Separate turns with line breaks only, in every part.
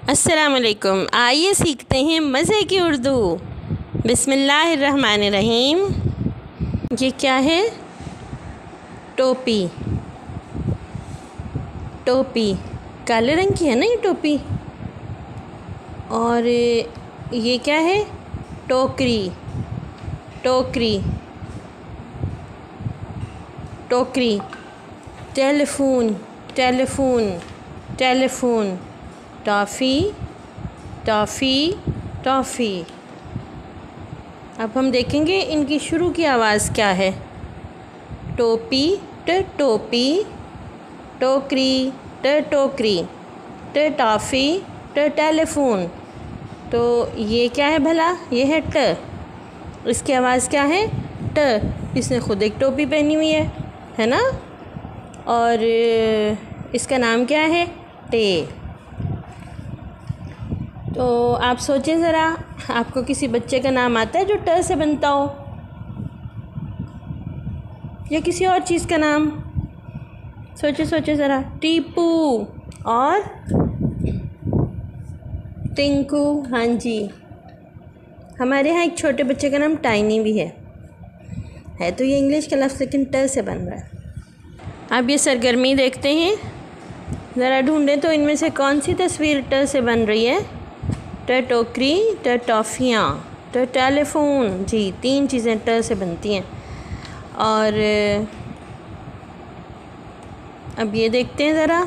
अस्सलामुअलैकुम। आइए सीखते हैं मज़े की उर्दू। बिस्मिल्लाहिर्रहमानिर्रहीम। ये क्या है? टोपी। टोपी काले रंग की है ना ये टोपी। और ये क्या है? टोकरी। टोकरी टोकरी। Telephone. Telephone telephone. Toffee. Toffee toffee. अब हम देखेंगे इनकी शुरू की आवाज़ क्या है। टोपी ट टोपी, टोकरी ट टोकरी, ट टॉफ़ी ट टेलीफोन। तो ये क्या है भला? ये है ट। इसकी आवाज़ क्या है? ट। इसने ख़ुद एक टोपी पहनी हुई है ना। और इसका नाम क्या है? टे। तो आप सोचें ज़रा, आपको किसी बच्चे का नाम आता है जो ट से बनता हो, या किसी और चीज़ का नाम? सोचे सोचे ज़रा। टीपू और टिंकू। हाँ जी, हमारे यहाँ एक छोटे बच्चे का नाम टाइनी भी है तो ये इंग्लिश का लफ्ज़ लेकिन ट से बन रहा है। अब ये सरगर्मी देखते हैं, ज़रा ढूंढें तो इनमें से कौन सी तस्वीर ट से बन रही है। ट टोकरी, ट टॉफ़ियाँ, ट टेलीफोन। जी, 3 चीज़ें ट से बनती हैं। और अब ये देखते हैं ज़रा,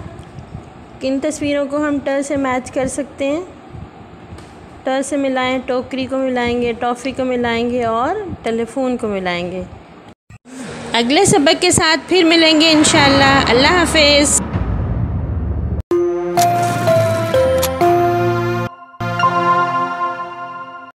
किन तस्वीरों को हम ट से मैच कर सकते हैं। ट से मिलाएं, टोकरी को मिलाएंगे, टॉफ़ी को मिलाएंगे और टेलीफोन को मिलाएंगे। अगले सबक के साथ फिर मिलेंगे इंशाअल्लाह। अल्लाह हाफ़िज़।